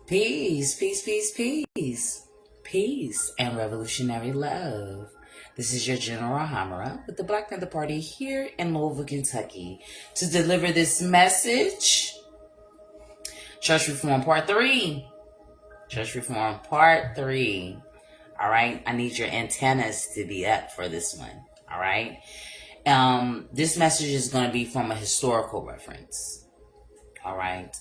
Peace, peace, peace, peace. Peace and revolutionary love. This is your General Hamara with the Black Panther Party here in Louisville, Kentucky to deliver this message. Church Reform Part 3. Church Reform Part 3. All right. I need your antennas to be up for this one. All right. This message is going to be from a historical reference. All right.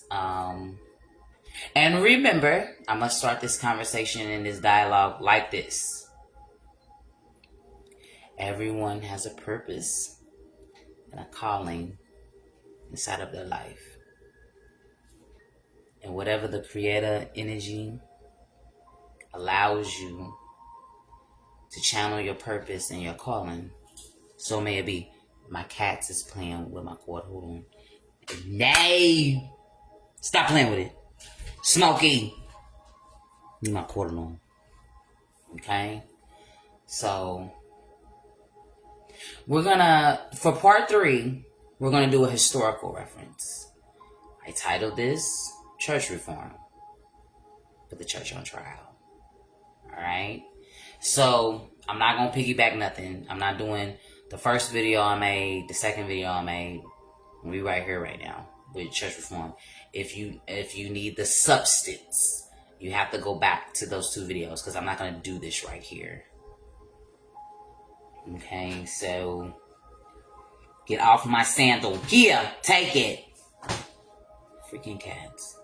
And remember, I must start this conversation and this dialogue like this. Everyone has a purpose and a calling inside of their life. And whatever the creator energy allows you to channel your purpose and your calling, so may it be. My cats is playing with my cord. Hold on. Nay! Stop playing with it. Smokey! Leave my cord alone. Okay? So, we're gonna, for part 3, we're gonna do a historical reference. I titled this Church Reform. Put the church on trial. Alright? So, I'm not gonna piggyback nothing. I'm not doing the first video I made, the second video I made. We right here right now with Church Reform. If you need the substance, you have to go back to those 2 videos because I'm not going to do this right here. Okay, so get off my sandal. Here, take it. Freaking cats.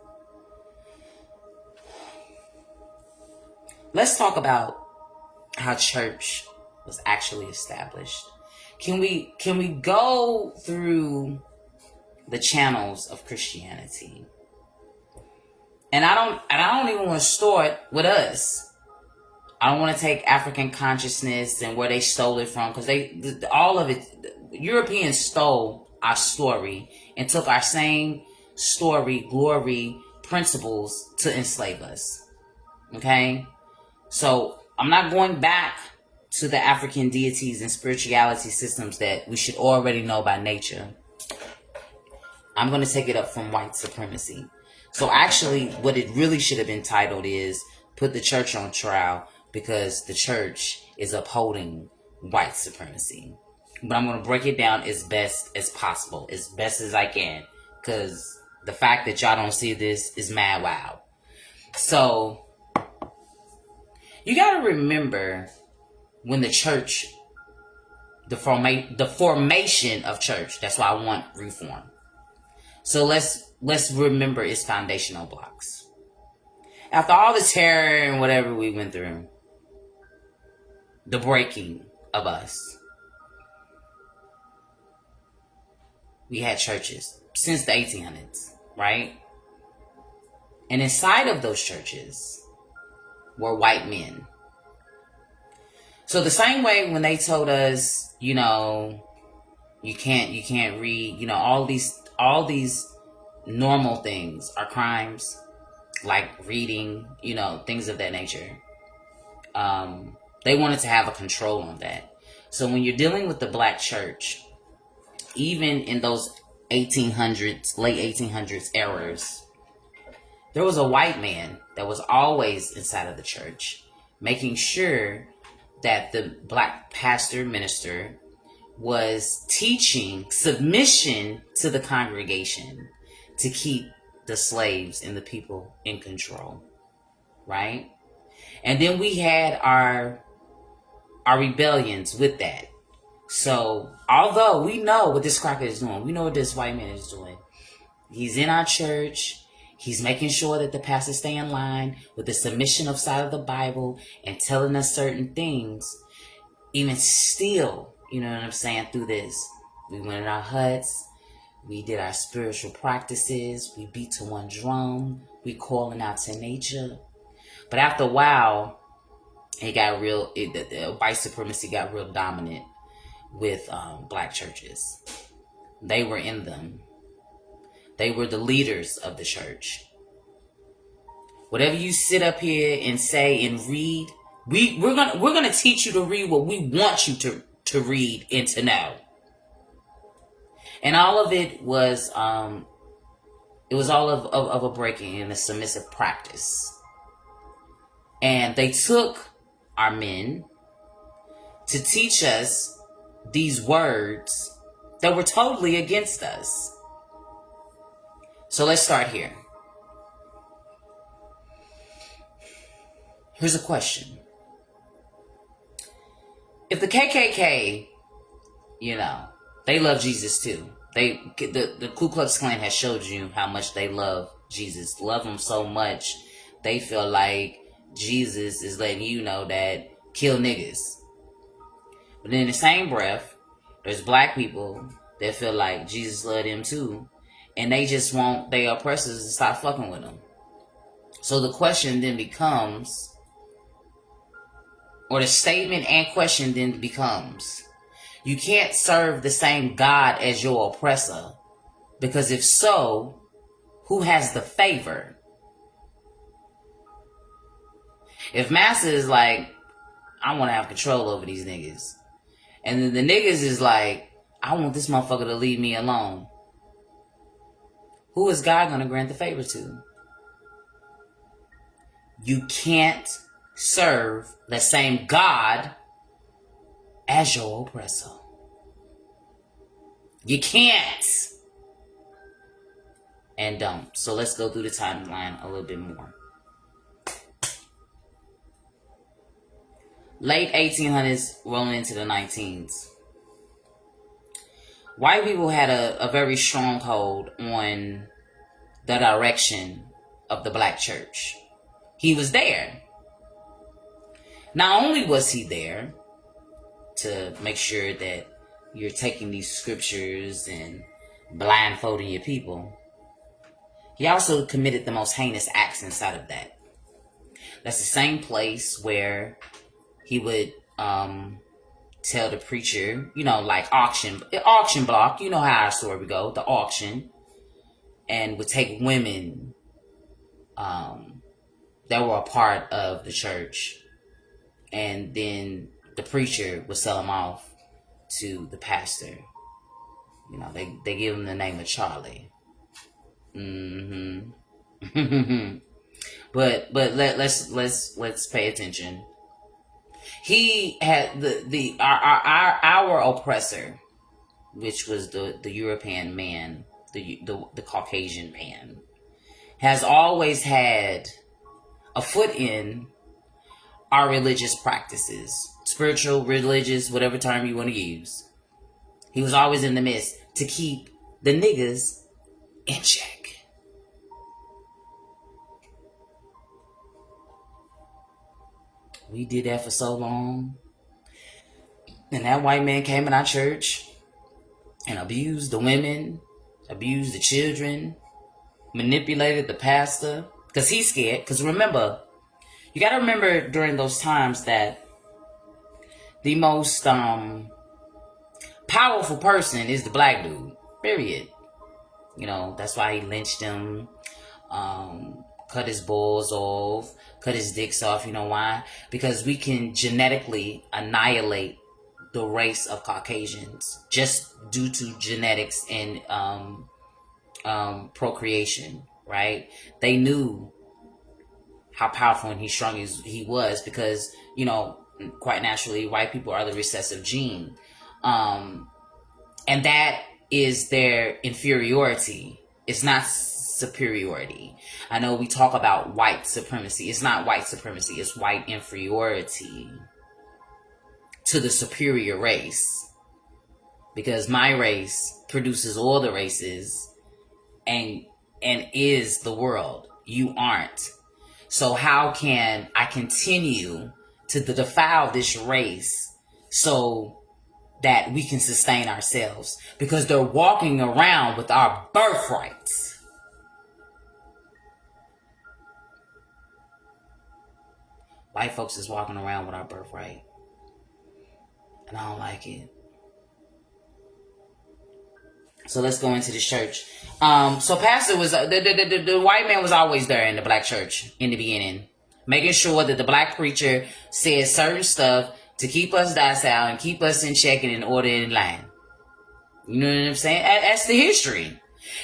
Let's talk about how church was actually established. Can we go through the channels of Christianity? And I don't even want to start with us. I don't want to take African consciousness and where they stole it from, because all of it, Europeans stole our story and took our same story, glory, principles to enslave us. Okay? So I'm not going back to the African deities and spirituality systems that we should already know by nature. I'm going to take it up from white supremacy. So actually, what it really should have been titled is Put the Church on Trial, because the church is upholding white supremacy. But I'm going to break it down as best as possible, as best as I can, because the fact that y'all don't see this is mad wow. So, you got to remember when the church, the formation of church, that's why I want reform. So let's remember its foundational blocks. After all the terror and whatever we went through, the breaking of us, we had churches since the 1800s, right? And inside of those churches were white men. So the same way when they told us, you can't read, all these normal things are crimes, like reading, things of that nature. They wanted to have a control on that. So when you're dealing with the black church, even in those 1800s, late 1800s eras, there was a white man that was always inside of the church, making sure that the black pastor, minister, was teaching submission to the congregation to keep the slaves and the people in control, right? And then we had our rebellions with that. So although we know what this cracker is doing, we know what this white man is doing, he's in our church, he's making sure that the pastors stay in line with the submission of side of the Bible and telling us certain things. Even still, you know what I'm saying, through this, we went in our huts, we did our spiritual practices, we beat to one drum, we calling out to nature. But after a while, the white supremacy got real dominant with black churches. They were in them. They were the leaders of the church. Whatever you sit up here and say and read, we're gonna teach you to read what we want you to read and to know. And all of it was all of a breaking and a submissive practice. And they took our men to teach us these words that were totally against us. So let's start here. Here's a question. If the KKK, they love Jesus too. The Ku Klux Klan has showed you how much they love Jesus. Love him so much, they feel like Jesus is letting you know that kill niggas. But in the same breath, there's black people that feel like Jesus loved them too. And they just want their oppressors to stop fucking with them. So the question then becomes, or the statement and question then becomes, you can't serve the same God as your oppressor. Because if so, who has the favor? If Master is like, I want to have control over these niggas, and then the niggas is like, I want this motherfucker to leave me alone, who is God going to grant the favor to? You can't serve the same God as your oppressor. You can't. And don't. So let's go through the timeline a little bit more. Late 1800s, rolling into the 19s. White people had a very strong hold on the direction of the black church. He was there. Not only was he there to make sure that you're taking these scriptures and blindfolding your people, he also committed the most heinous acts inside of that. That's the same place where he would tell the preacher, like auction block, you know how our story would go, the auction, and would take women that were a part of the church, and then the preacher would sell them off to the pastor. They give him the name of Charlie. But let's pay attention. He had our oppressor, which was the European man, the Caucasian man, has always had a foot in our religious practices, spiritual, religious, whatever term you want to use. He was always in the midst to keep the niggas in check. We did that for so long. And that white man came in our church and abused the women, abused the children, manipulated the pastor. Because he's scared. Because remember, you got to remember during those times that the most powerful person is the black dude. Period. That's why he lynched him, cut his balls off, cut his dicks off. You know why? Because we can genetically annihilate the race of Caucasians just due to genetics and procreation, right? They knew how powerful and strong he was because, quite naturally, white people are the recessive gene. And that is their inferiority. It's not superiority. I know we talk about white supremacy. It's not white supremacy. It's white inferiority to the superior race. Because my race produces all the races and is the world. You aren't. So how can I continue to defile this race so that we can sustain ourselves? Because they're walking around with our birthrights. White folks is walking around with our birthright. And I don't like it. So let's go into this church. So pastor was, the white man was always there in the black church in the beginning. Making sure that the black preacher said certain stuff to keep us docile and keep us in check and in order in line. You know what I'm saying? That's the history.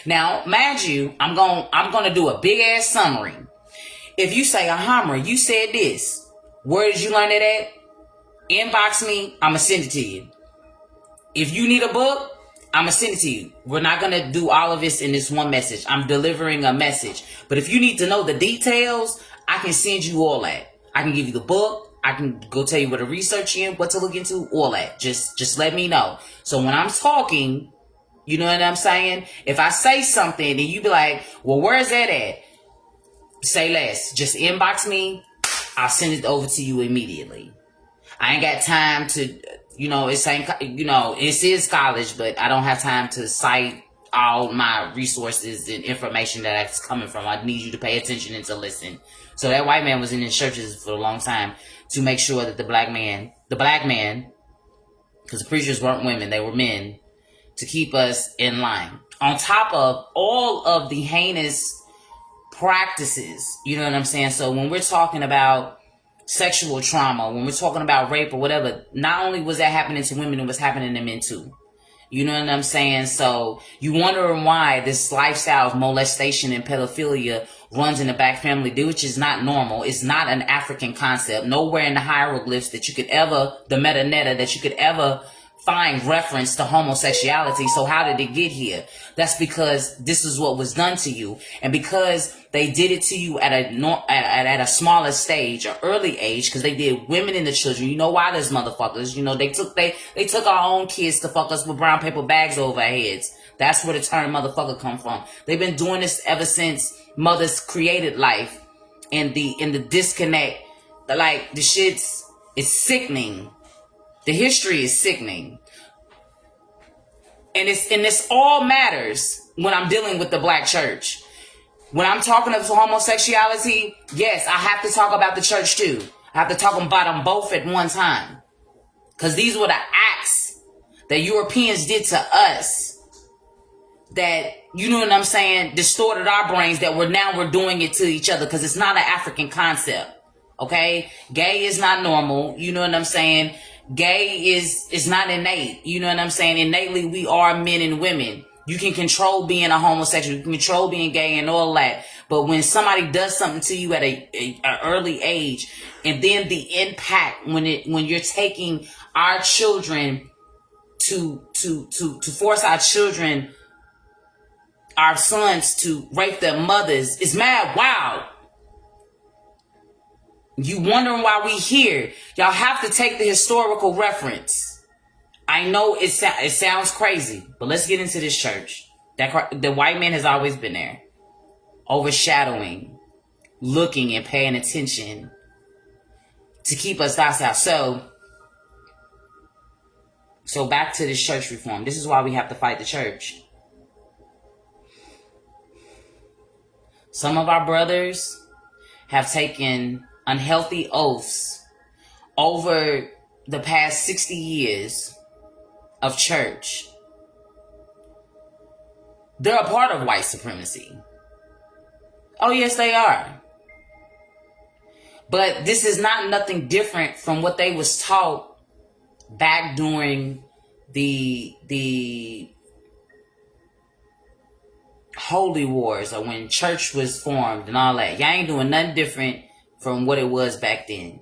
Now, mind you, I'm gonna do a big ass summary. If you say, Hammer, you said this. Where did you learn it at? Inbox me. I'ma send it to you. If you need a book, I'ma send it to you. We're not gonna do all of this in this one message. I'm delivering a message. But if you need to know the details, I can send you all that. I can give you the book. I can go tell you what to research in, what to look into, all that. Just let me know. So when I'm talking, you know what I'm saying? If I say something and you be like, well, where's that at? Say less. Just inbox me. I'll send it over to you immediately. I ain't got time to, it is college, but I don't have time to cite all my resources and information that's coming from. I need you to pay attention and to listen. So that white man was in the churches for a long time to make sure that the black man, because the preachers weren't women, they were men, to keep us in line. On top of all of the heinous practices, you know what I'm saying? So when we're talking about sexual trauma, when we're talking about rape or whatever, not only was that happening to women, it was happening to men too. You know what I'm saying? So you wondering why this lifestyle of molestation and pedophilia runs in the black family, which is not normal. It's not an African concept. Nowhere in the hieroglyphs that you could ever, the metaneta, that you could ever find reference to homosexuality. So how did it get here? That's because this is what was done to you. And because they did it to you at a smaller stage, or early age, because they did women and the children. You know why there's motherfuckers? You know, they took our own kids to fuck us with brown paper bags over our heads. That's where the term motherfucker come from. They've been doing this ever since mothers created life. And the disconnect, like the shit's, it's sickening. The history is sickening. And this all matters when I'm dealing with the black church. When I'm talking about homosexuality, yes, I have to talk about the church too. I have to talk about them both at one time. Because these were the acts that Europeans did to us that, you know what I'm saying, distorted our brains, that we're doing it to each other, because it's not an African concept. Okay? Gay is not normal. You know what I'm saying? Gay is not innate. You know what I'm saying? Innately, we are men and women. You can control being a homosexual. You can control being gay and all that. But when somebody does something to you at a early age, and then the impact when you're taking our children to force our children, our sons, to rape their mothers, is mad wild. You wondering why we here? Y'all have to take the historical reference. I know it sounds crazy, but let's get into this church. The white man has always been there, overshadowing, looking and paying attention to keep us docile. So back to this church reform. This is why we have to fight the church. Some of our brothers have taken unhealthy oaths over the past 60 years of church. They're a part of white supremacy. Oh, yes, they are. But this is not nothing different from what they was taught back during the holy wars, or when church was formed and all that. Y'all ain't doing nothing different from what it was back then.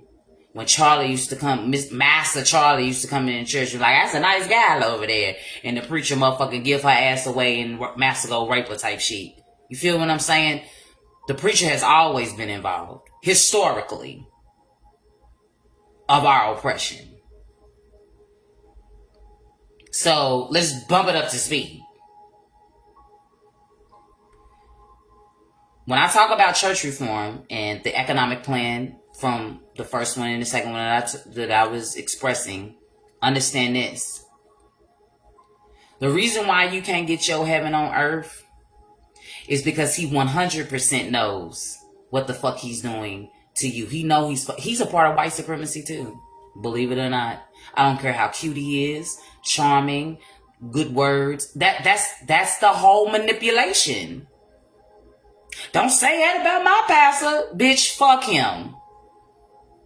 When Charlie used to come, Master Charlie used to come in church, and like, that's a nice guy over there. And the preacher motherfucker give her ass away and Master go rape her type shit. You feel what I'm saying? The preacher has always been involved, historically, of our oppression. So let's bump it up to speed. When I talk about church reform and the economic plan from the first one and the second one that I was expressing, understand this. The reason why you can't get your heaven on earth is because he 100% knows what the fuck he's doing to you. He knows he's a part of white supremacy too. Believe it or not. I don't care how cute he is, charming, good words. That's the whole manipulation. Don't say that about my pastor. Bitch, fuck him.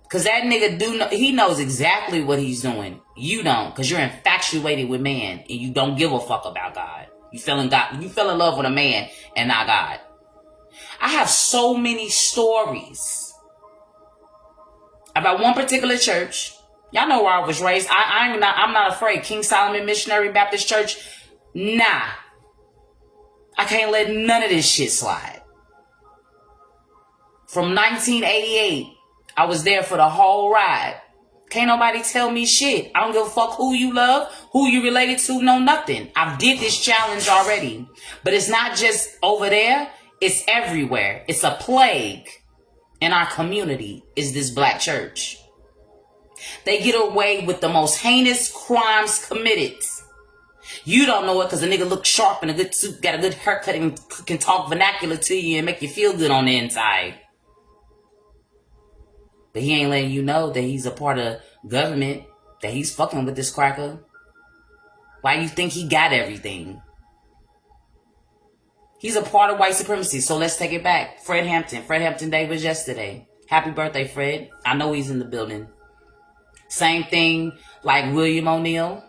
Because that nigga he knows exactly what he's doing. You don't, because you're infatuated with man and you don't give a fuck about God. You fell in love with a man and not God. I have so many stories about one particular church. Y'all know where I was raised. I'm not afraid. King Solomon Missionary Baptist Church. Nah. I can't let none of this shit slide. From 1988, I was there for the whole ride. Can't nobody tell me shit. I don't give a fuck who you love, who you related to, no nothing. I did this challenge already. But it's not just over there. It's everywhere. It's a plague in our community is this black church. They get away with the most heinous crimes committed. You don't know it because the nigga looks sharp in a good suit, got a good haircut, and can talk vernacular to you and make you feel good on the inside. But he ain't letting you know that he's a part of government, that he's fucking with this cracker. Why do you think he got everything? He's a part of white supremacy, so let's take it back. Fred Hampton Day was yesterday. Happy birthday, Fred. I know he's in the building. Same thing like William O'Neill.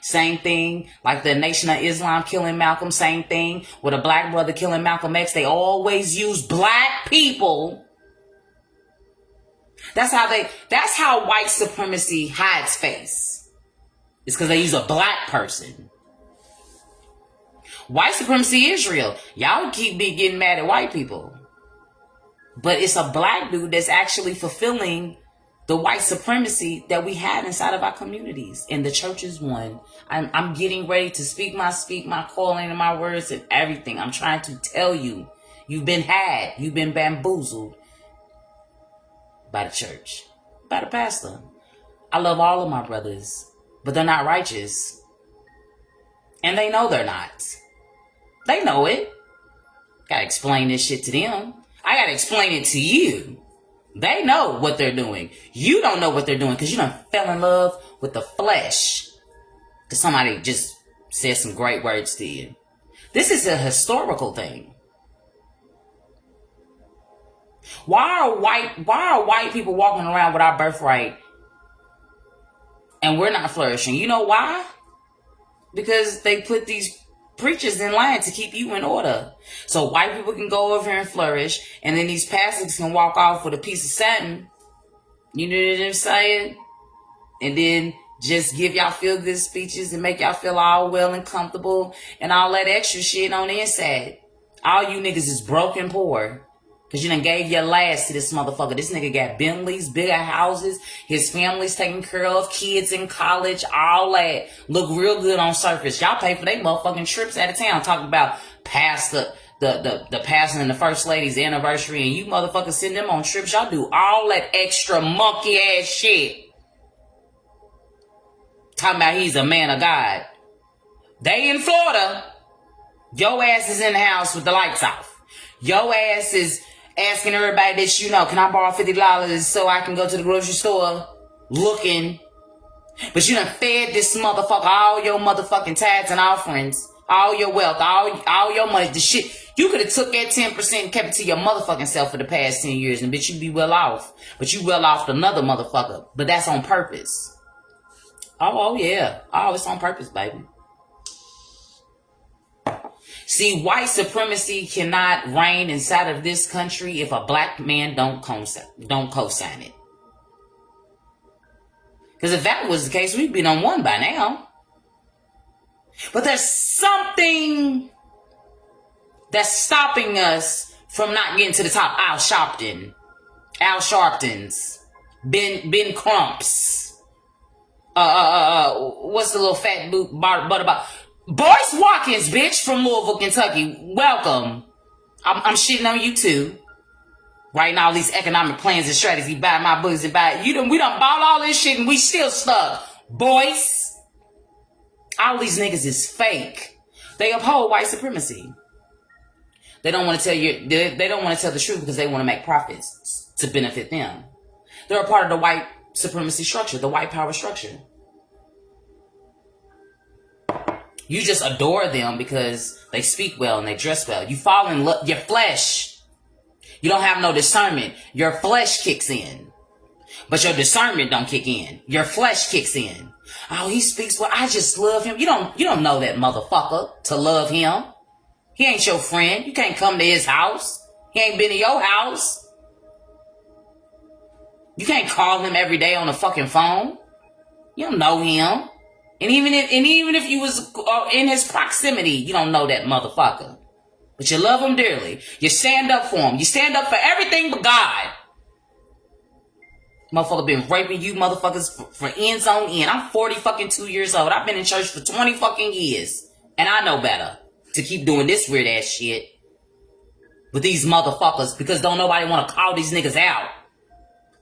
Same thing like the Nation of Islam killing Malcolm. Same thing with a black brother killing Malcolm X. They always use black people. That's how white supremacy hides face. It's because they use a black person. White supremacy is real. Y'all keep getting mad at white people. But it's a black dude that's actually fulfilling the white supremacy that we have inside of our communities. And the church is one. I'm getting ready to speak my calling and my words and everything. I'm trying to tell you, you've been had. You've been bamboozled by the church, by the pastor. I love all of my brothers, but they're not righteous. And they know they're not. They know it. Gotta explain this shit to them. I gotta explain it to you. They know what they're doing. You don't know what they're doing because you done fell in love with the flesh. Because somebody just said some great words to you. This is a historical thing. Why are white people walking around with our birthright and we're not flourishing? You know why? Because they put these preachers in line to keep you in order. So white people can go over here and flourish, and then these pastors can walk off with a piece of satin. You know what I'm saying? And then just give y'all feel good speeches and make y'all feel all well and comfortable and all that extra shit on the inside. All you niggas is broke and poor. Because you done gave your last to this motherfucker. This nigga got Bentleys, bigger houses. His family's taken care of. Kids in college. All that. Look real good on surface. Y'all pay for their motherfucking trips out of town. Talking about past the pastor and the first lady's anniversary. And you motherfuckers send them on trips. Y'all do all that extra monkey ass shit. Talking about he's a man of God. They in Florida. Your ass is in the house with the lights off. Your ass is asking everybody that you know, can I borrow $50 so I can go to the grocery store looking? But you done fed this motherfucker all your motherfucking tithes and offerings, all your wealth, all your money, the shit. You could have took that 10% and kept it to your motherfucking self for the past 10 years and bitch, you'd be well off. But you well off another motherfucker. But that's on purpose. Oh yeah. Oh, it's on purpose, baby. See, white supremacy cannot reign inside of this country if a black man don't co-sign it. Because if that was the case, we'd been on one by now. But there's something that's stopping us from not getting to the top. Al Sharptons, Ben Crumps, what's the little fat butt about? Boyce Watkins, bitch, from Louisville, Kentucky. Welcome. I'm shitting on you too. Writing all these economic plans and strategies. Buy my books and buy. We done bought all this shit and we still stuck. Boyce. All these niggas is fake. They uphold white supremacy. They don't want to tell you. They don't want to tell the truth because they want to make profits to benefit them. They're a part of the white supremacy structure, the white power structure. You just adore them because they speak well and they dress well. You fall in love. Your flesh. You don't have no discernment. Your flesh kicks in. But your discernment don't kick in. Your flesh kicks in. Oh, he speaks well. I just love him. You don't know that motherfucker to love him. He ain't your friend. You can't come to his house. He ain't been to your house. You can't call him every day on the fucking phone. You don't know him. And even if you was in his proximity, you don't know that motherfucker. But you love him dearly. You stand up for him. You stand up for everything but God. Motherfucker been raping you motherfuckers for ends on end. I'm 40 fucking 2 years old. I've been in church for 20 fucking years. And I know better to keep doing this weird ass shit with these motherfuckers because don't nobody want to call these niggas out.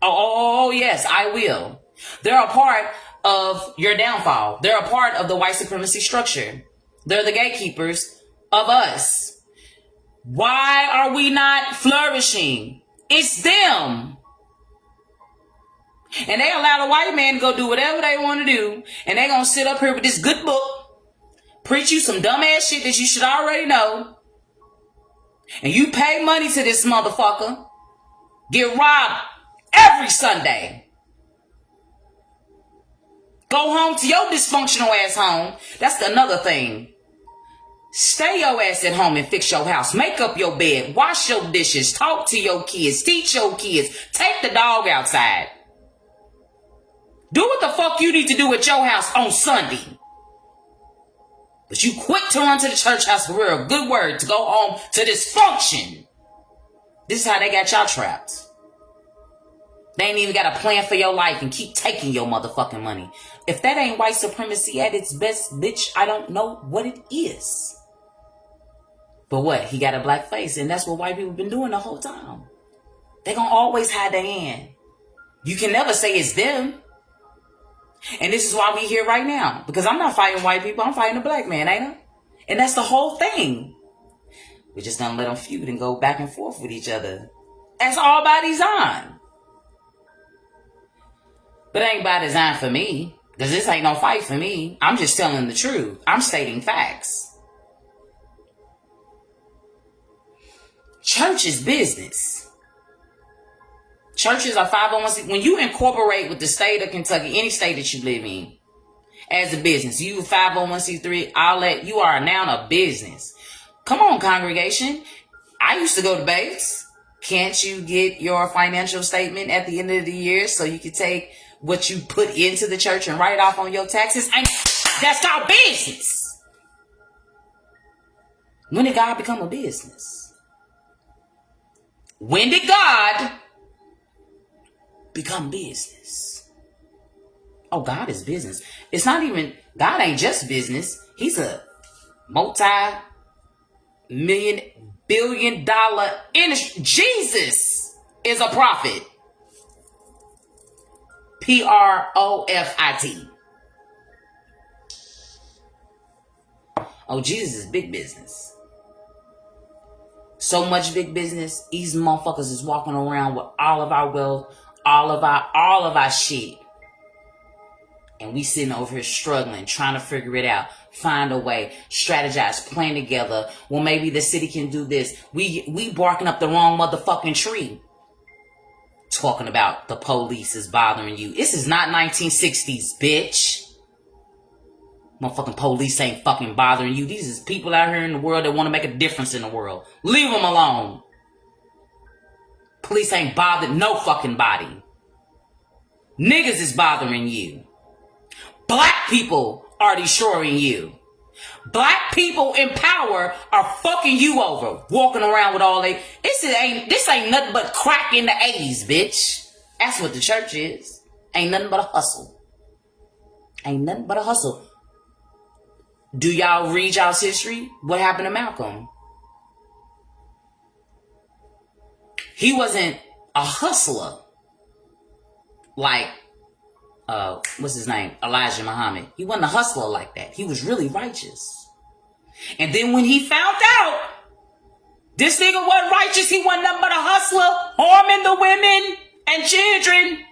Oh, yes, I will. They're a part of your downfall. They're a part of the white supremacy structure. They're the gatekeepers of us. Why are we not flourishing? It's them. And they allow the white man to go do whatever they want to do. And they gonna sit up here with this good book, preach you some dumbass shit that you should already know. And you pay money to this motherfucker. Get robbed every Sunday. Go home to your dysfunctional ass home. That's another thing. Stay your ass at home and fix your house. Make up your bed. Wash your dishes. Talk to your kids. Teach your kids. Take the dog outside. Do what the fuck you need to do at your house on Sunday. But you quick to run to the church house for a good word to go home to dysfunction. This is how they got y'all trapped. They ain't even got a plan for your life and keep taking your motherfucking money. If that ain't white supremacy at its best, bitch, I don't know what it is. But what? He got a black face, and that's what white people been doing the whole time. They gonna always hide their hand. You can never say it's them. And this is why we here right now. Because I'm not fighting white people, I'm fighting a black man, ain't I? And that's the whole thing. We're just gonna let them feud and go back and forth with each other. That's all by design. But it ain't by design for me. Because this ain't no fight for me. I'm just telling the truth. I'm stating facts. Church is business. Churches are 501c. When you incorporate with the state of Kentucky, any state that you live in, as a business, you 501c3, you are now a business. Come on, congregation. I used to go to Bates. Can't you get your financial statement at the end of the year so you can take what you put into the church and write off on your taxes? That's called business. When did God become a business? When did God become business? Oh, God is business. It's not even, God ain't just business. He's a multi-billion industry. Jesus is a prophet. Profit. Oh, Jesus is big business. So much big business. These motherfuckers is walking around with all of our wealth, all of our shit. And we sitting over here struggling, trying to figure it out, find a way, strategize, plan together. Well, maybe the city can do this. We barking up the wrong motherfucking tree. Talking about the police is bothering you. This is not 1960s, bitch. Motherfucking police ain't fucking bothering you. These is people out here in the world that want to make a difference in the world. Leave them alone. Police ain't bothered no fucking body. Niggas is bothering you. Black people are destroying you. Black people in power are fucking you over. Walking around with all they... This ain't nothing but crack in the 80s, bitch. That's what the church is. Ain't nothing but a hustle. Ain't nothing but a hustle. Do y'all read y'all's history? What happened to Malcolm? He wasn't a hustler like, what's his name? Elijah Muhammad. He wasn't a hustler like that. He was really righteous. And then when he found out this nigga wasn't righteous, he wasn't nothing but a hustler, harming the women and children,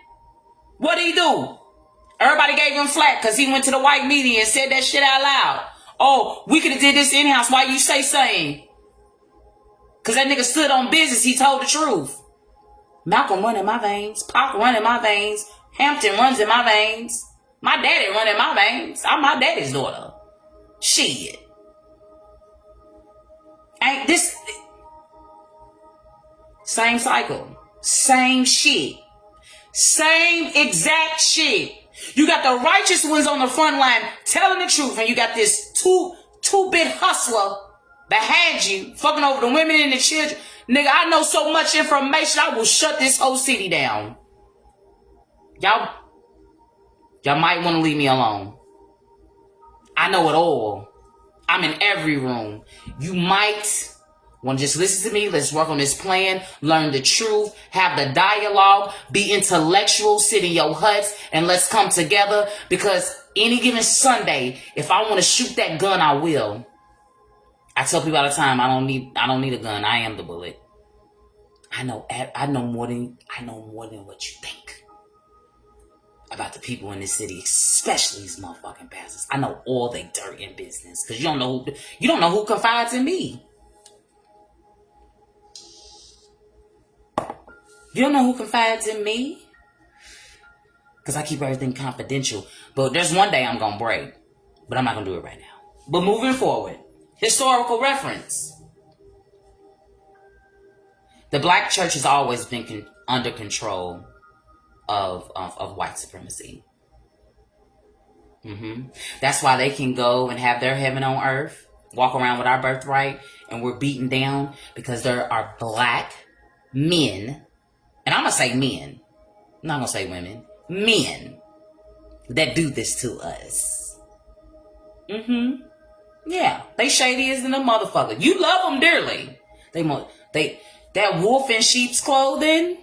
what did he do? Everybody gave him flack because he went to the white media and said that shit out loud. Oh, we could have did this in-house. Why you say same? Because that nigga stood on business. He told the truth. Malcolm run in my veins. Pac run in my veins. Hampton runs in my veins. My daddy running my veins. I'm my daddy's daughter. Shit. Ain't this same cycle? Same shit. Same exact shit. You got the righteous ones on the front line telling the truth, and you got this two-bit hustler behind you fucking over the women and the children. Nigga, I know so much information, I will shut this whole city down. Y'all might want to leave me alone. I know it all. I'm in every room. You might want to just listen to me. Let's work on this plan. Learn the truth. Have the dialogue. Be intellectual. Sit in your huts and let's come together. Because any given Sunday, if I want to shoot that gun, I will. I tell people all the time, I don't need a gun. I am the bullet. I know more than what you think about the people in this city, especially these motherfucking pastors. I know all they dirt in business because you don't know who confides in me. You don't know who confides in me because I keep everything confidential. But there's one day I'm gonna break, but I'm not gonna do it right now. But moving forward, historical reference. The black church has always been under control of white supremacy. That's why they can go and have their heaven on earth, walk around with our birthright, and we're beaten down because there are black men, and I'm going to say men, I'm not going to say women, men that do this to us. Yeah, they shady as in a motherfucker. You love them dearly. That wolf in sheep's clothing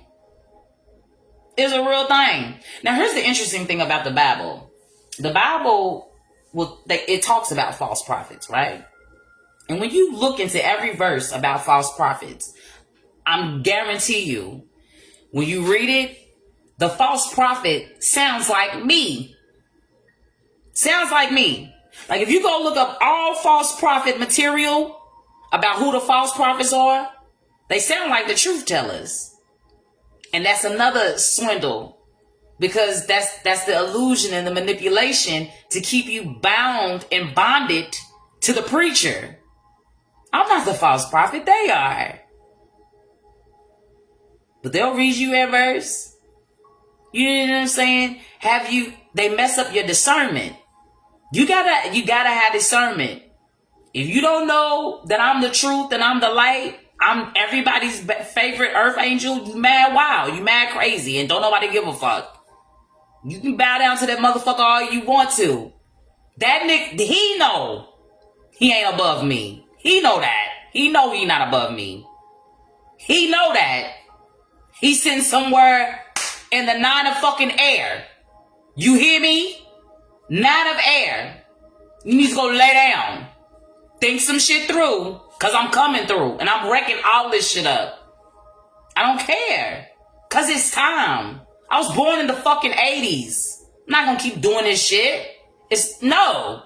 is a real thing. Now, here's the interesting thing about the Bible. The Bible, it talks about false prophets, right? And when you look into every verse about false prophets, I'm guarantee you, when you read it, the false prophet sounds like me. Sounds like me. Like if you go look up all false prophet material about who the false prophets are, they sound like the truth tellers. And that's another swindle because that's the illusion and the manipulation to keep you bound and bonded to the preacher. I'm not the false prophet. They are. But they'll read you a verse. You know what I'm saying? They mess up your discernment. You gotta have discernment. If you don't know that I'm the truth and I'm the light, I'm everybody's favorite earth angel, you mad wild, you mad crazy, and don't nobody give a fuck. You can bow down to that motherfucker all you want to. That nigga, he know he ain't above me. He know that. He know he not above me. He know that. He's sitting somewhere in the 9 of fucking air. You hear me? 9 of air. You need to go lay down. Think some shit through. Because I'm coming through. And I'm wrecking all this shit up. I don't care. Because it's time. I was born in the fucking 80s. I'm not going to keep doing this shit. If the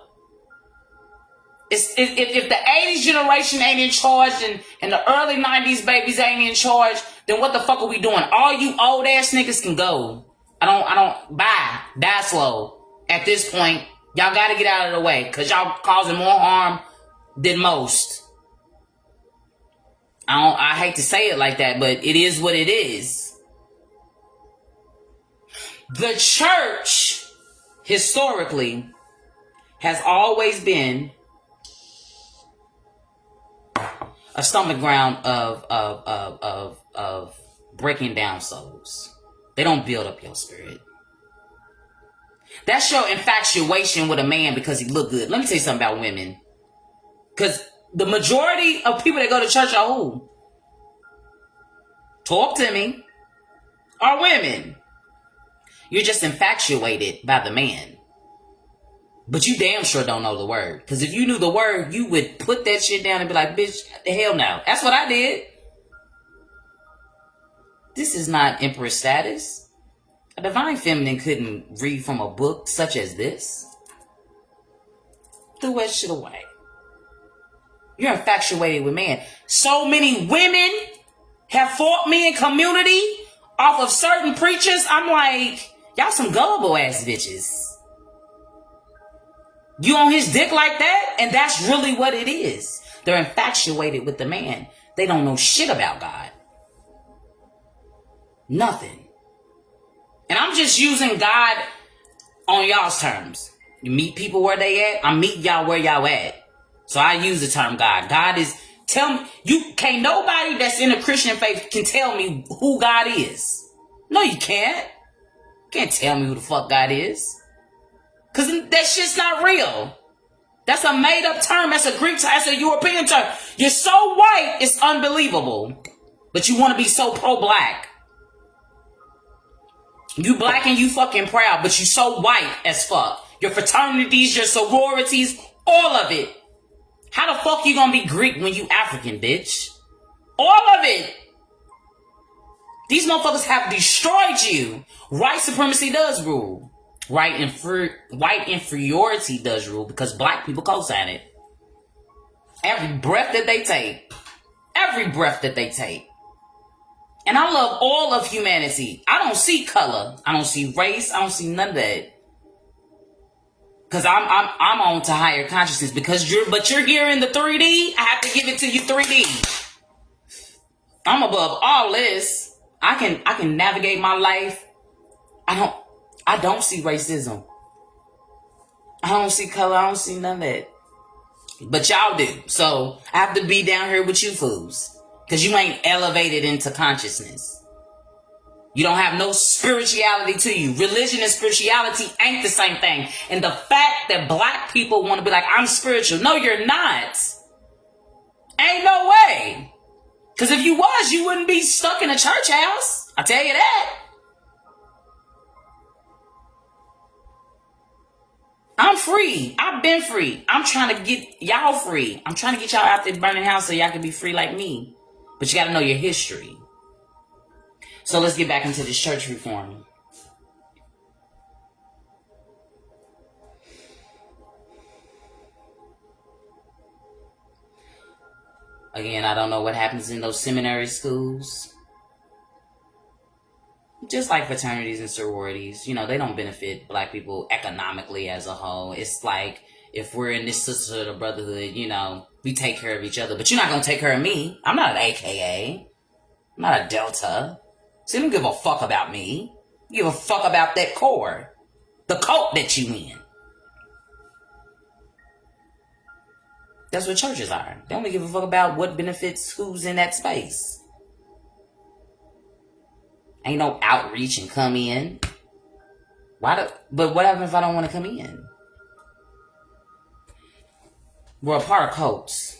80s generation ain't in charge and the early 90s babies ain't in charge, then what the fuck are we doing? All you old ass niggas can go. Die slow. At this point, y'all got to get out of the way. Because y'all causing more harm than most. I hate to say it like that, but it is what it is. The church, historically, has always been a stomach ground of breaking down souls. They don't build up your spirit. That's your infatuation with a man because he look good. Let me tell you something about women. Because the majority of people that go to church are who? Talk to me. Are women. You're just infatuated by the man. But you damn sure don't know the word. Because if you knew the word, you would put that shit down and be like, bitch, the hell no. That's what I did. This is not empress status. A divine feminine couldn't read from a book such as this. Threw that shit away. You're infatuated with man. So many women have fought me in community off of certain preachers. I'm like, y'all some gullible ass bitches. You on his dick like that? And that's really what it is. They're infatuated with the man. They don't know shit about God. Nothing. And I'm just using God on y'all's terms. You meet people where they at, I'm meeting y'all where y'all at. So I use the term God. God is, tell me, you can't, nobody that's in a Christian faith can tell me who God is. No, you can't. You can't tell me who the fuck God is. Because that shit's not real. That's a made up term. That's a Greek term. That's a European term. You're so white, it's unbelievable. But you want to be so pro-black. You black and you fucking proud, but you so white as fuck. Your fraternities, your sororities, all of it. How the fuck you gonna be Greek when you African, bitch? All of it. These motherfuckers have destroyed you. White supremacy does rule. White inferiority does rule because black people co-sign it. Every breath that they take. Every breath that they take. And I love all of humanity. I don't see color. I don't see race. I don't see none of that. Because I'm on to higher consciousness. But you're here in the 3D. I have to give it to you 3D. I'm above all this. I can navigate my life. I don't see racism. I don't see color. I don't see none of that. But y'all do. So I have to be down here with you fools. Because you ain't elevated into consciousness. You don't have no spirituality to you. Religion and spirituality ain't the same thing. And the fact that black people want to be like, I'm spiritual. No, you're not. Ain't no way. Because if you was, you wouldn't be stuck in a church house. I tell you that. I'm free. I've been free. I'm trying to get y'all free. I'm trying to get y'all out there burning house so y'all can be free like me. But you got to know your history. So let's get back into this church reform. Again, I don't know what happens in those seminary schools. Just like fraternities and sororities, you know, they don't benefit black people economically as a whole. It's like, if we're in this sisterhood or brotherhood, you know, we take care of each other. But you're not going to take care of me. I'm not an AKA. I'm not a Delta. So you don't give a fuck about me. You give a fuck about that core. The cult that you in. That's what churches are. They only give a fuck about what benefits who's in that space. Ain't no outreach and come in. But what happens if I don't want to come in? We're a part of cults.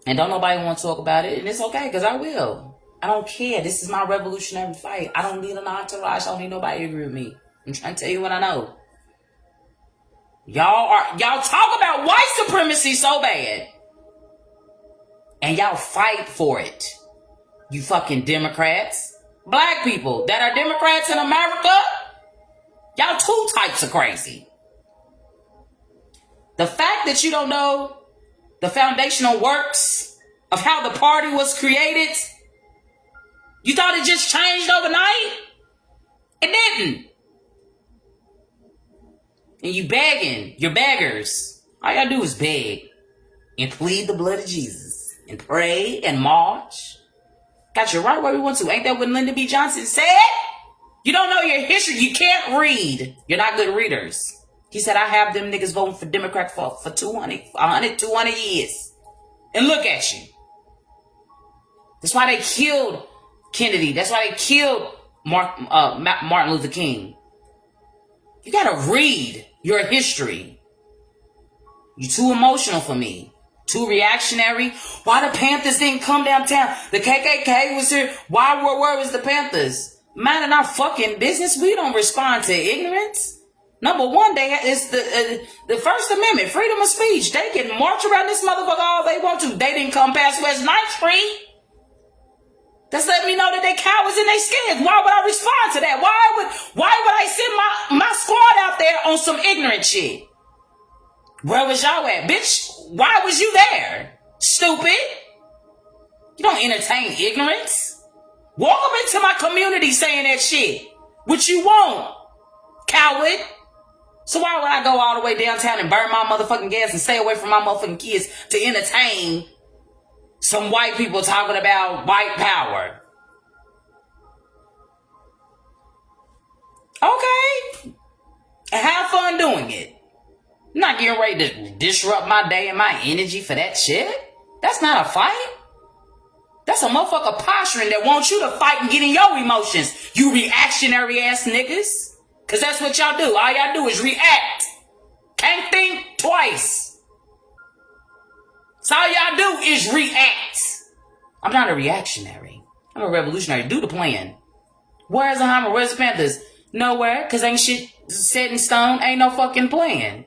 And don't nobody want to talk about it. And it's okay, because I will. I don't care. This is my revolutionary fight. I don't need an entourage. I don't need nobody to agree with me. I'm trying to tell you what I know. Y'all talk about white supremacy so bad. And y'all fight for it. You fucking Democrats. Black people that are Democrats in America. Y'all two types of crazy. The fact that you don't know the foundational works of how the party was created, you thought it just changed overnight? It didn't. And you begging, you're beggars. All y'all do is beg and plead the blood of Jesus and pray and march. Got you right where we want to. Ain't that what Lyndon B. Johnson said? You don't know your history. You can't read. You're not good readers. He said, I have them niggas voting for Democrat for 200 years. And look at you. That's why they killed Kennedy. That's why they killed Martin Luther King. You gotta read your history. You're too emotional for me. Too reactionary. Why the Panthers didn't come downtown? The KKK was here. Where was the Panthers? Man, in our fucking business, we don't respond to ignorance. Number one, it's the First Amendment, freedom of speech. They can march around this motherfucker all they want to. They didn't come past West 9th Street. That's letting me know that they cowards and they scared. Why would I respond to that? Why would I send my squad out there on some ignorant shit? Where was y'all at? Bitch, why was you there? Stupid. You don't entertain ignorance. Walk up into my community saying that shit. What you want? Coward. So why would I go all the way downtown and burn my motherfucking gas and stay away from my motherfucking kids to entertain some white people talking about white power? Okay. And have fun doing it. I'm not getting ready to disrupt my day and my energy for that shit. That's not a fight. That's a motherfucker posturing that wants you to fight and get in your emotions. You reactionary ass niggas. Because that's what y'all do. All y'all do is react. Can't think twice. So all y'all do is react. I'm not a reactionary. I'm a revolutionary. Do the plan. Where's the Hammer? Where's the Panthers? Nowhere. Because ain't shit set in stone. Ain't no fucking plan.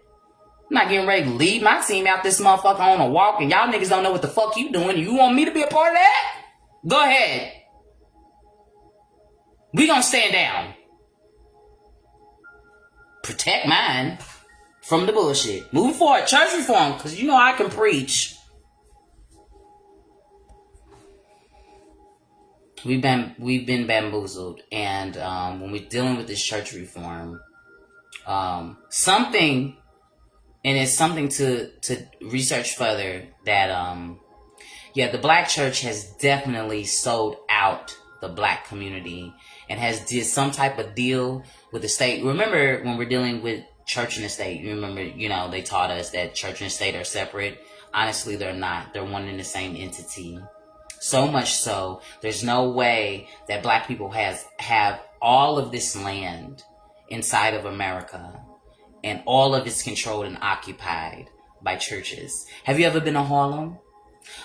I'm not getting ready to lead my team out this motherfucker on a walk and y'all niggas don't know what the fuck you doing. You want me to be a part of that? Go ahead. We gonna stand down. Protect mine from the bullshit. Moving forward, church reform, because you know I can preach. We've been bamboozled, and when we're dealing with this church reform, something, and it's something to research further, that the black church has definitely sold out the black community and has did some type of deal with the state. Remember when we're dealing with church and the state, you remember, they taught us that church and state are separate. Honestly, they're not. They're one and the same entity. So much so, there's no way that black people have all of this land inside of America and all of it's controlled and occupied by churches. Have you ever been to Harlem?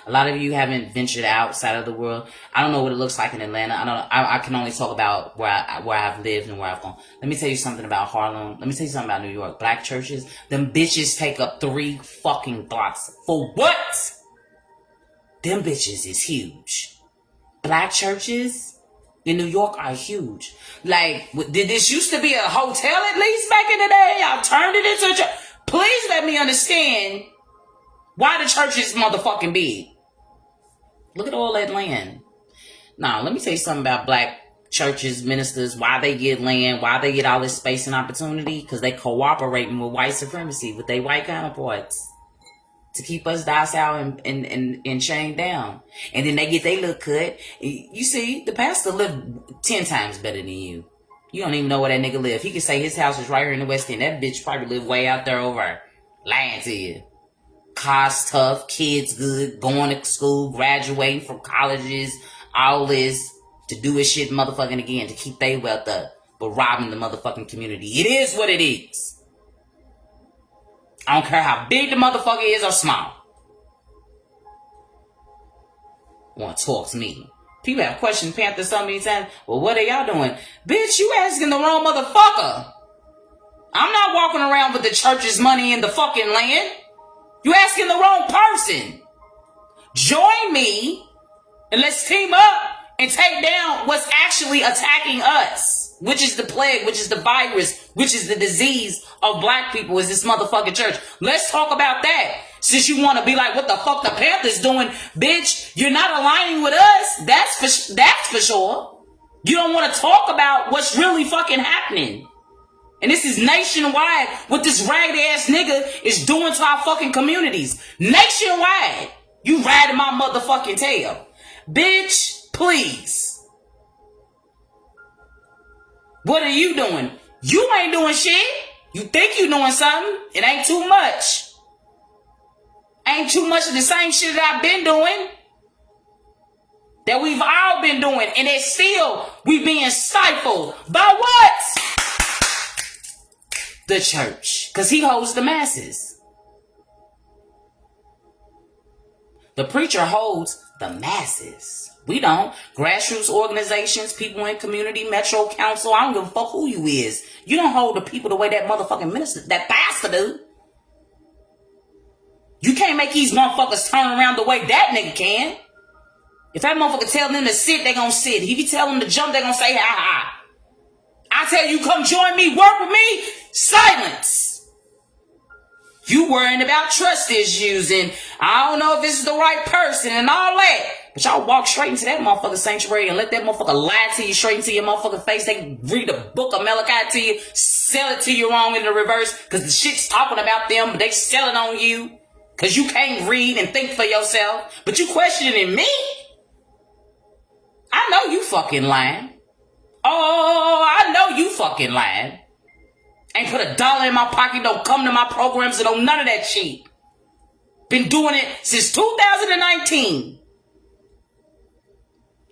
A lot of you haven't ventured outside of the world. I don't know what it looks like in Atlanta. I can only talk about where I've lived and where I've gone. Let me tell you something about Harlem. Let me tell you something about New York. Black churches, them bitches take up 3 fucking blocks. For what? Them bitches is huge. Black churches in New York are huge. Like, did this used to be a hotel at least back in the day? Y'all turned it into a church. Please let me understand why the church is motherfucking big. Look at all that land. Now, let me tell you something about black churches, ministers, why they get land, why they get all this space and opportunity. Because they cooperating with white supremacy, with their white counterparts, to keep us docile and chained down. And then they get their little cut. You see, the pastor live 10 times better than you. You don't even know where that nigga live. He could say his house is right here in the West End. That bitch probably live way out there over lying to you. Cars tough, kids good, going to school, graduating from colleges, all this to do his shit motherfucking again, to keep their wealth up, but robbing the motherfucking community. It is what it is. I don't care how big the motherfucker is or small. Want to talk to me. People have questioned Panther so many times. Well, what are y'all doing? Bitch, you asking the wrong motherfucker. I'm not walking around with the church's money in the fucking land. You asking the wrong person. Join me and let's team up and take down what's actually attacking us, which is the plague, which is the virus, which is the disease of black people, is this motherfucking church. Let's talk about that. Since you want to be like, what the fuck the Panthers doing? Bitch, you're not aligning with us. That's for sure. You don't want to talk about what's really fucking happening. And this is nationwide what this ragged ass nigga is doing to our fucking communities. Nationwide. You riding my motherfucking tail. Bitch, please. What are you doing? You ain't doing shit. You think you doing something. It ain't too much. Ain't too much of the same shit that I've been doing. That we've all been doing. And it's still, we being stifled. By what? The church. Because he holds the masses. The preacher holds the masses. We don't. Grassroots organizations, people in community, Metro Council, I don't give a fuck who you is. You don't hold the people the way that motherfucking minister, that pastor do. You can't make these motherfuckers turn around the way that nigga can. If that motherfucker tell them to sit, they gonna sit. If you tell them to jump, they gonna say, ha ha. I tell you, come join me, work with me, silence. You worrying about trust issues and I don't know if this is the right person and all that. But y'all walk straight into that motherfucking sanctuary and let that motherfucker lie to you straight into your motherfucking face. They read the book of Malachi to you, sell it to you wrong in the reverse, because the shit's talking about them, but they sell it on you because you can't read and think for yourself. But you questioning me? I know you fucking lying. Oh, I know you fucking lying. Ain't put $1 in my pocket, don't come to my programs, and don't none of that shit. Been doing it since 2019.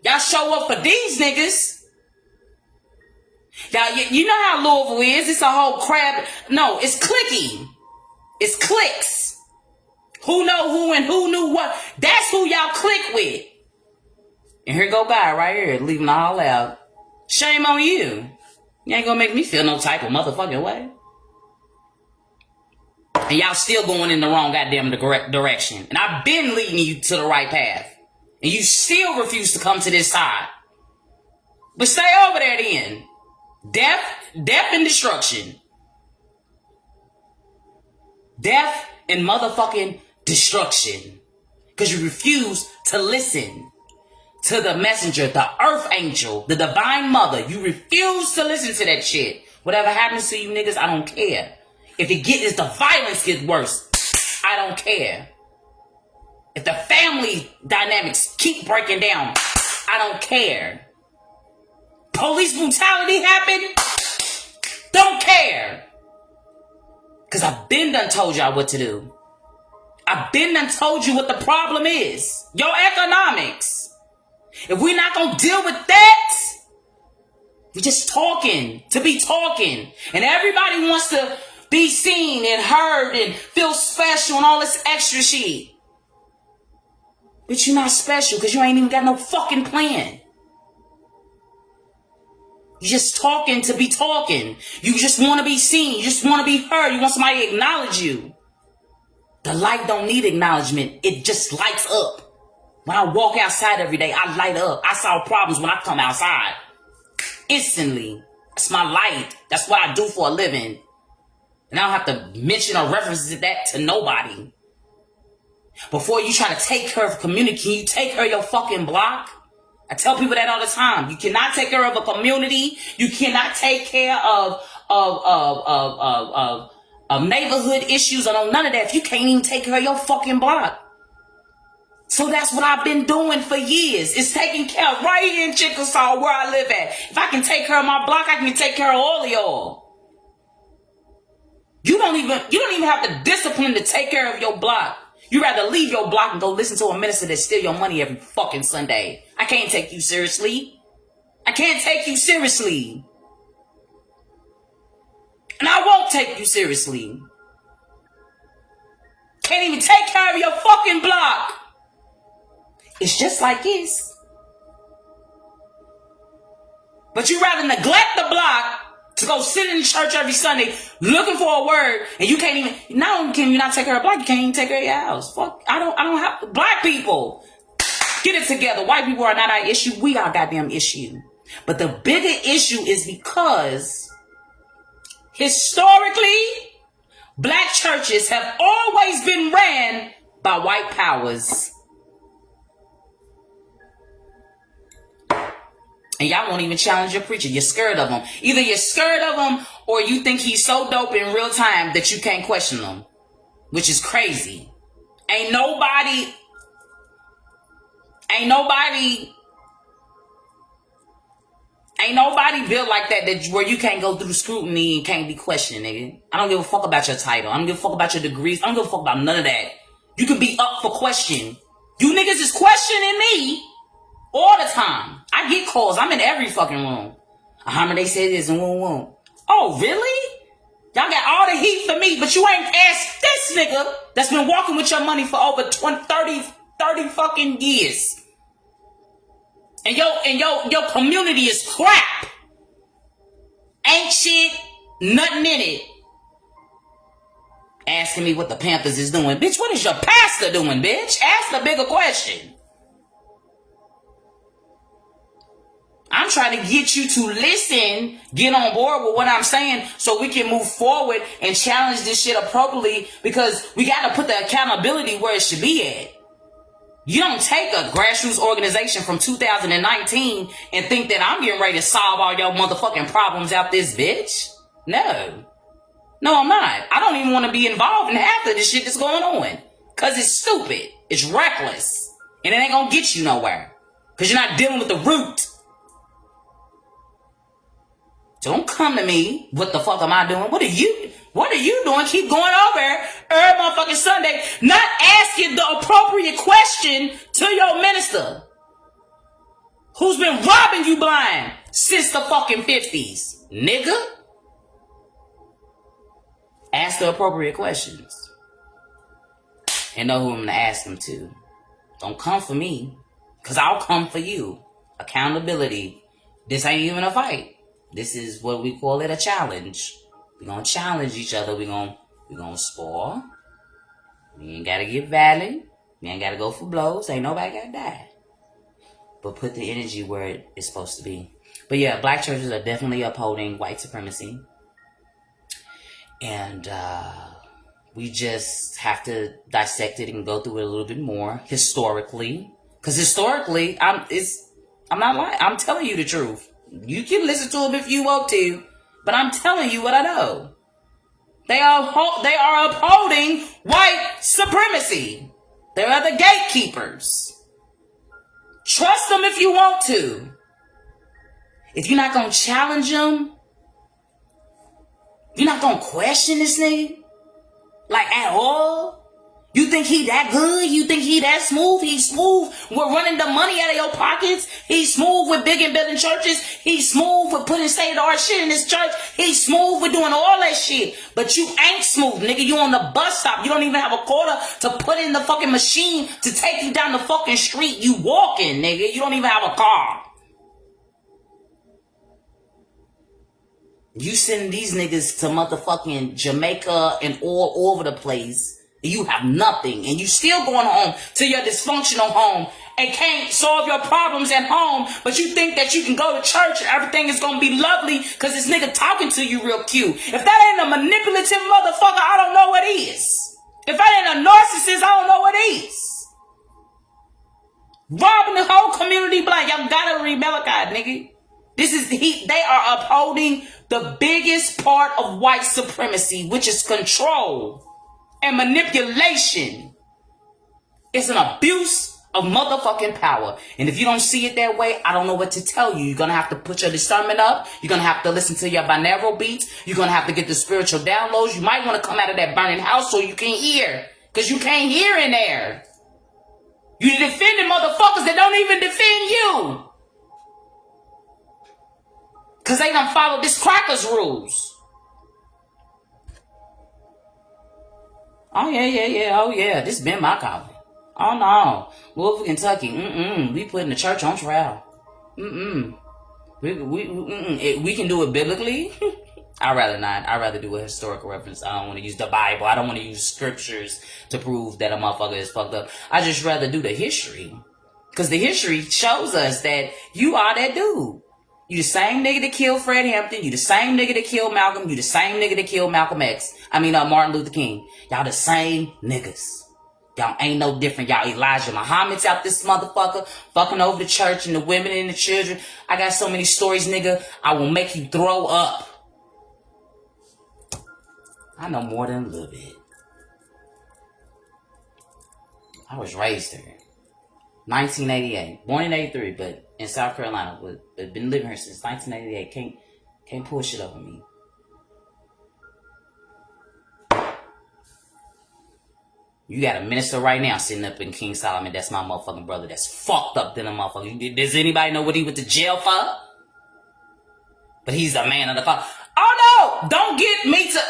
Y'all show up for these niggas. Y'all, you know how Louisville is. It's a whole crap. No, it's clicky. It's clicks. Who know who and who knew what. That's who y'all click with. And here go guy right here, leaving all out. Shame on you. You ain't gonna make me feel no type of motherfucking way. And y'all still going in the wrong goddamn direction. And I've been leading you to the right path. And you still refuse to come to this side. But stay over there then. Death and destruction. Death and motherfucking destruction. Because you refuse to listen to the messenger, the earth angel, the divine mother. You refuse to listen to that shit. Whatever happens to you niggas, I don't care. If the violence gets worse, I don't care. If the family dynamics keep breaking down, I don't care. Police brutality happened, don't care. Because I've been done told y'all what to do. I've been done told you what the problem is. Your economics. If we're not going to deal with that, we're just talking to be talking. And everybody wants to be seen and heard and feel special and all this extra shit. But you're not special because you ain't even got no fucking plan. You're just talking to be talking. You just want to be seen. You just want to be heard. You want somebody to acknowledge you. The light don't need acknowledgement. It just lights up. When I walk outside every day, I light up. I solve problems when I come outside. Instantly. That's my light. That's what I do for a living. And I don't have to mention or reference that to nobody. Before you try to take care of a community, can you take care of your fucking block? I tell people that all the time. You cannot take care of a community. You cannot take care of neighborhood issues or none of that if you can't even take care of your fucking block. So that's what I've been doing for years. It's taking care of right here in Chickasaw where I live at. If I can take care of my block, I can take care of all of y'all. You don't even have the discipline to take care of your block. You rather leave your block and go listen to a minister that steal your money every fucking Sunday. I can't take you seriously. I can't take you seriously. And I won't take you seriously. Can't even take care of your fucking block. It's just like this. But you rather neglect the block to go sit in church every Sunday looking for a word, and you can't even, not only can you not take care of black, you can't even take care of your house. Fuck, I don't have, black people, get it together. White people are not our issue. We are goddamn issue. But the bigger issue is because historically, black churches have always been ran by white powers. And y'all won't even challenge your preacher. You're scared of him. Either you're scared of him or you think he's so dope in real time that you can't question him. Which is crazy. Ain't nobody built like that where you can't go through scrutiny and can't be questioned, nigga. I don't give a fuck about your title. I don't give a fuck about your degrees. I don't give a fuck about none of that. You can be up for question. You niggas is questioning me all the time. I get calls. I'm in every fucking room. They say this and woo. Oh, really? Y'all got all the heat for me, but you ain't asked this nigga that's been walking with your money for over 30 fucking years. And your community is crap. Ain't shit, nothing in it. Asking me what the Panthers is doing. Bitch, what is your pastor doing, bitch? Ask the bigger question. I'm trying to get you to listen, get on board with what I'm saying so we can move forward and challenge this shit appropriately, because we got to put the accountability where it should be at. You don't take a grassroots organization from 2019 and think that I'm getting ready to solve all your motherfucking problems out this bitch. No. No, I'm not. I don't even want to be involved in half of this shit that's going on. Because it's stupid. It's reckless. And it ain't going to get you nowhere. Because you're not dealing with the root. Don't come to me. What the fuck am I doing? What are you doing? Keep going over there every motherfucking Sunday, not asking the appropriate question to your minister, who's been robbing you blind since the fucking 50s, nigga. Ask the appropriate questions and know who I'm gonna ask them to. Don't come for me, because I'll come for you. Accountability. This ain't even a fight. This is what we call it, a challenge. We're gonna challenge each other. We're gonna spar. We ain't gotta get violent. We ain't gotta go for blows. Ain't nobody gotta die. But put the energy where it's supposed to be. But yeah, black churches are definitely upholding white supremacy. And we just have to dissect it and go through it a little bit more historically. Because historically, I'm not lying. I'm telling you the truth. You can listen to them if you want to, but I'm telling you what I know. They are upholding white supremacy. They are the gatekeepers. Trust them if you want to. If you're not going to challenge them, you're not going to question this nigga, like at all. You think he that good? You think he that smooth? He's smooth with running the money out of your pockets. He's smooth with big and building churches. He's smooth with putting state-of-the-art shit in his church. He's smooth with doing all that shit. But you ain't smooth, nigga. You on the bus stop. You don't even have a quarter to put in the fucking machine to take you down the fucking street. You walking, nigga. You don't even have a car. You send these niggas to motherfucking Jamaica and all over the place. You have nothing, and you still going home to your dysfunctional home and can't solve your problems at home, but you think that you can go to church and everything is going to be lovely because this nigga talking to you real cute. If that ain't a manipulative motherfucker, I don't know what is. If that ain't a narcissist, I don't know what is. Robbing the whole community blind. Y'all gotta read Malachi, nigga. They are upholding the biggest part of white supremacy, which is control and manipulation. It's an abuse of motherfucking power. And if you don't see it that way, I don't know what to tell you. You're going to have to put your discernment up. You're going to have to listen to your binaural beats. You're going to have to get the spiritual downloads. You might want to come out of that burning house so you can hear. Because you can't hear in there. You're defending motherfuckers that don't even defend you. Because they done followed this cracker's rules. Oh, yeah. Oh, yeah. This been my calling. Oh, no. Louisville, Kentucky. We putting the church on trial. We can do it biblically. I'd rather not. I'd rather do a historical reference. I don't want to use the Bible. I don't want to use scriptures to prove that a motherfucker is fucked up. I just rather do the history. Because the history shows us that you are that dude. You the same nigga that killed Fred Hampton. You the same nigga that killed Malcolm. You the same nigga that killed Malcolm X. Martin Luther King. Y'all the same niggas. Y'all ain't no different. Y'all Elijah Muhammad's out this motherfucker. Fucking over the church and the women and the children. I got so many stories, nigga. I will make you throw up. I know more than a little bit. I was raised here. 1988. Born in 83, but in South Carolina. But been living here since 1988. Can't pull shit over me. You got a minister right now sitting up in King Solomon. That's my motherfucking brother. That's fucked up than a motherfucker. Does anybody know what he went to jail for? But he's a man of the cloth. Oh no! Don't get me to...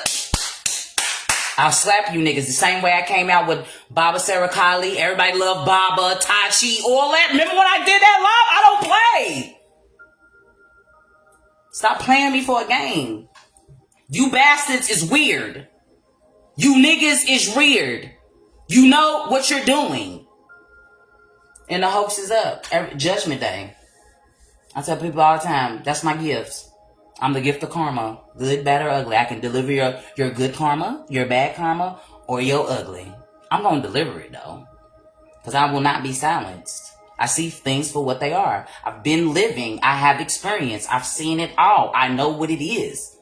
I'll slap you niggas the same way I came out with Baba Sarah Kali. Everybody love Baba, Tachi, all that. Remember when I did that live? I don't play. Stop playing me for a game. You bastards is weird. You niggas is weird. You know what you're doing. And the hoax is up. Judgment Day. I tell people all the time, that's my gifts. I'm the gift of karma. Good, bad, or ugly. I can deliver your good karma, your bad karma, or your ugly. I'm going to deliver it, though. Because I will not be silenced. I see things for what they are. I've been living. I have experience. I've seen it all. I know what it is.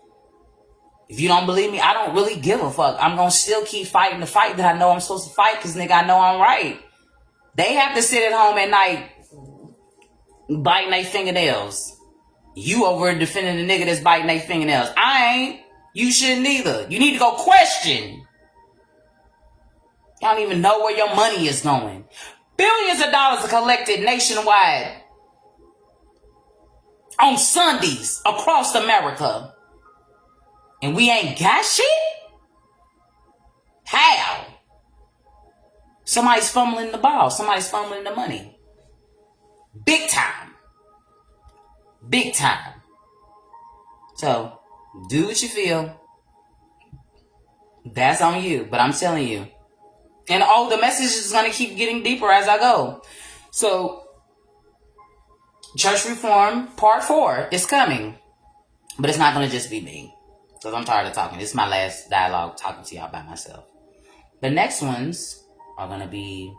If you don't believe me, I don't really give a fuck. I'm going to still keep fighting the fight that I know I'm supposed to fight because, nigga, I know I'm right. They have to sit at home at night biting their fingernails. You over defending the nigga that's biting their fingernails. I ain't. You shouldn't either. You need to go question. Y'all don't even know where your money is going. Billions of dollars are collected nationwide on Sundays across America. And we ain't got shit? How? Somebody's fumbling the ball. Somebody's fumbling the money. Big time. Big time. So, do what you feel. That's on you. But I'm telling you. And the message is going to keep getting deeper as I go. So, church reform part 4 is coming. But it's not going to just be me. Because I'm tired of talking. This is my last dialogue talking to y'all by myself. The next ones are going to be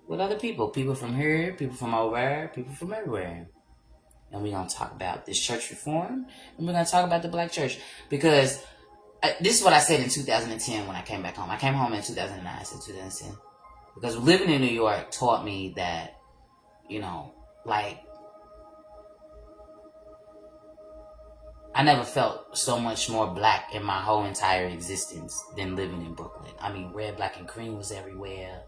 with other people. People from here, people from over there, people from everywhere. And we're going to talk about this church reform. And we're going to talk about the black church. Because this is what I said in 2010 when I came back home. I came home in 2009. I said 2010. Because living in New York taught me that, you know, like, I never felt so much more black in my whole entire existence than living in Brooklyn. I mean, red, black, and cream was everywhere.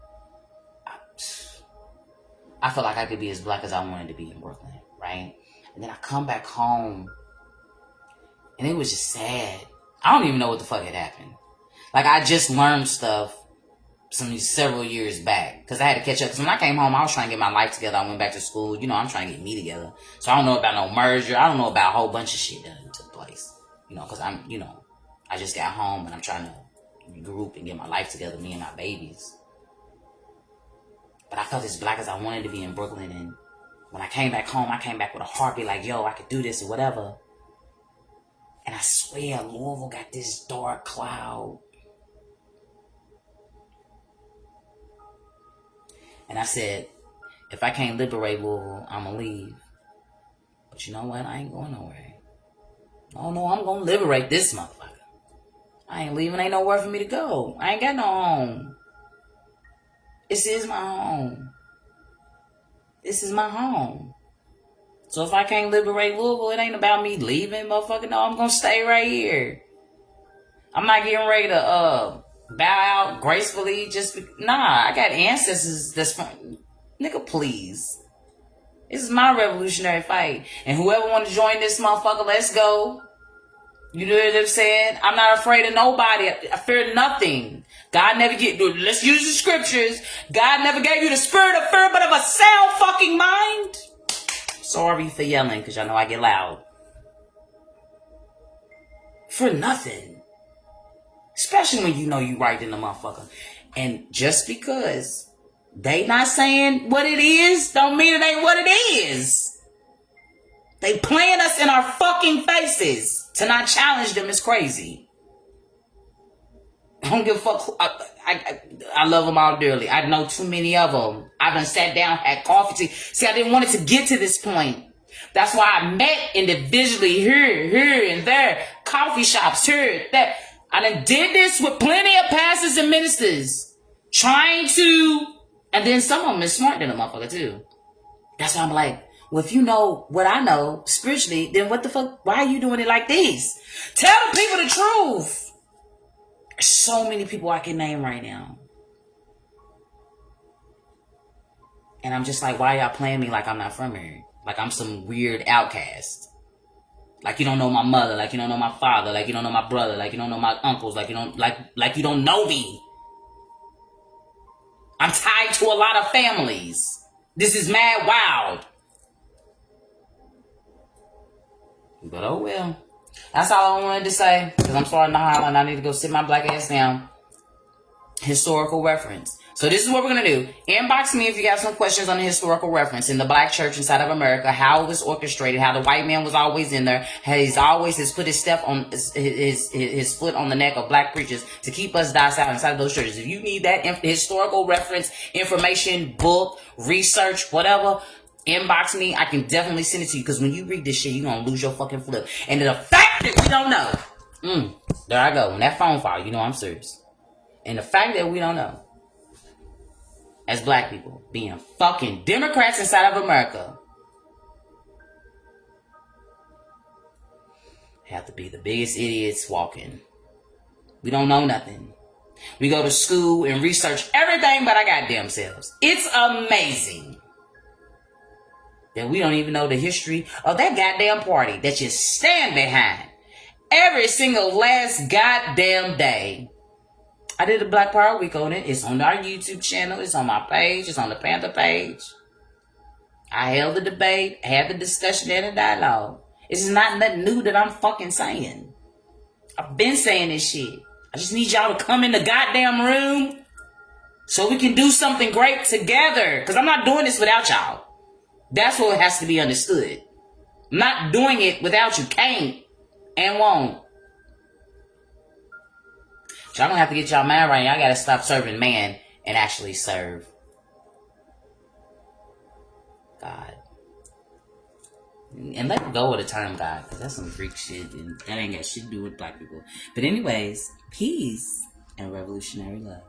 I felt like I could be as black as I wanted to be in Brooklyn, right? And then I come back home, and it was just sad. I don't even know what the fuck had happened. Like, I just learned stuff several years back, because I had to catch up. Because when I came home, I was trying to get my life together. I went back to school. You know, I'm trying to get me together. So I don't know about no merger. I don't know about a whole bunch of shit that took place. You know, because I just got home, and I'm trying to regroup and get my life together, me and my babies. But I felt as black as I wanted to be in Brooklyn. And when I came back home, I came back with a heartbeat like, yo, I could do this or whatever. And I swear, Louisville got this dark cloud. And I said, if I can't liberate Louisville, I'm going to leave. But you know what? I ain't going nowhere. Oh, no, I'm going to liberate this motherfucker. I ain't leaving. Ain't nowhere for me to go. I ain't got no home. This is my home. This is my home. So if I can't liberate Louisville, it ain't about me leaving, motherfucker. No, I'm going to stay right here. I'm not getting ready to bow out gracefully. Nah, I got ancestors that's from... Nigga, please. This is my revolutionary fight. And whoever want to join this motherfucker, let's go. You know what I'm saying? I'm not afraid of nobody. I fear nothing. God never let's use the scriptures. God never gave you the spirit of fear, but of a sound fucking mind. Sorry for yelling, because y'all know I get loud. For nothing. Especially when you know you right in the motherfucker. And just because they not saying what it is, don't mean it ain't what it is. They playing us in our fucking faces. To not challenge them is crazy. I don't give a fuck. I love them all dearly. I know too many of them. I done sat down, had coffee. See, I didn't want it to get to this point. That's why I met individually here, and there. Coffee shops, here, that. I done did this with plenty of pastors and ministers. Trying to, and then some of them is smart than a motherfucker too. That's why I'm like, well, if you know what I know spiritually, then what the fuck? Why are you doing it like this? Tell the people the truth. There's so many people I can name right now. And I'm just like, why y'all playing me like I'm not from here? Like I'm some weird outcast. Like you don't know my mother, like you don't know my father, like you don't know my brother, like you don't know my uncles, like you don't know me. I'm tied to a lot of families. This is mad wild. But oh well. That's all I wanted to say. Because I'm starting to holler and I need to go sit my black ass down. Historical reference. So this is what we're going to do. Inbox me if you got some questions on the historical reference in the black church inside of America, how it was orchestrated, how the white man was always in there, how he's always has put his step on his foot on the neck of black preachers to keep us docile inside of those churches. If you need that historical reference, information, book, research, whatever, inbox me. I can definitely send it to you, because when you read this shit, you're going to lose your fucking flip. And the fact that we don't know, there I go. When that phone falls, you know I'm serious. And the fact that we don't know, as black people, being fucking Democrats inside of America, have to be the biggest idiots walking. We don't know nothing. We go to school and research everything but our goddamn selves. It's amazing that we don't even know the history of that goddamn party that you stand behind every single last goddamn day. I did a Black Power Week on it. It's on our YouTube channel. It's on my page. It's on the Panther page. I held the debate, had the discussion and the dialogue. It's not nothing new that I'm fucking saying. I've been saying this shit. I just need y'all to come in the goddamn room so we can do something great together. Because I'm not doing this without y'all. That's what has to be understood. I'm not doing it without you. Can't and won't. Y'all gonna have to get y'all mind right. Y'all gotta stop serving man and actually serve God. And let go of the term God, because that's some freak shit and that ain't got shit to do with black people. But anyways, peace and revolutionary love.